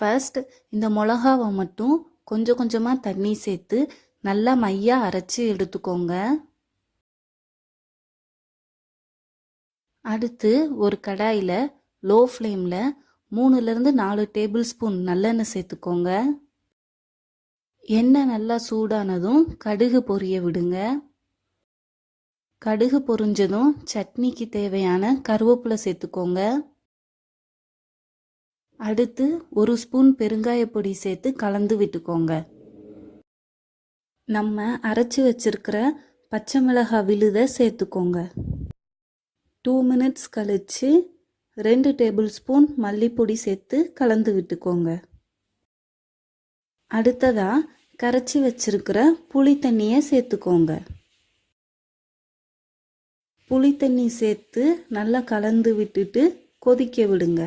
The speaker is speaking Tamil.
ஃபர்ஸ்ட் இந்த மிளகாவை மட்டும் கொஞ்சம் கொஞ்சமாக தண்ணி சேர்த்து நல்லா மையா அரைச்சி எடுத்துக்கோங்க. அடுத்து ஒரு கடாயில் லோ ஃப்ளேமில் 3லேருந்து 4 டேபிள் ஸ்பூன் நல்லெண்ணெய் சேர்த்துக்கோங்க. எண்ணெய் நல்லா சூடானதும் கடுகு பொரிய விடுங்க. கடுகு பொரிஞ்சதும் சட்னிக்கு தேவையான கருவேப்பிலை சேர்த்துக்கோங்க. அடுத்து 1 ஸ்பூன் பெருங்காய பொடி சேர்த்து கலந்து விட்டுக்கோங்க. நம்ம அரைச்சி வச்சிருக்கிற பச்சை மிளகாய் விழுதை சேர்த்துக்கோங்க. 2 மினிட்ஸ் கழித்து 2 டேபிள் ஸ்பூன் மல்லிப்பொடி சேர்த்து கலந்து விட்டுக்கோங்க. அடுத்ததாக கரைச்சி வச்சிருக்கிற புளி தண்ணியை சேர்த்துக்கோங்க. புளி தண்ணி சேர்த்து நல்லா கலந்து விட்டுட்டு கொதிக்க விடுங்க.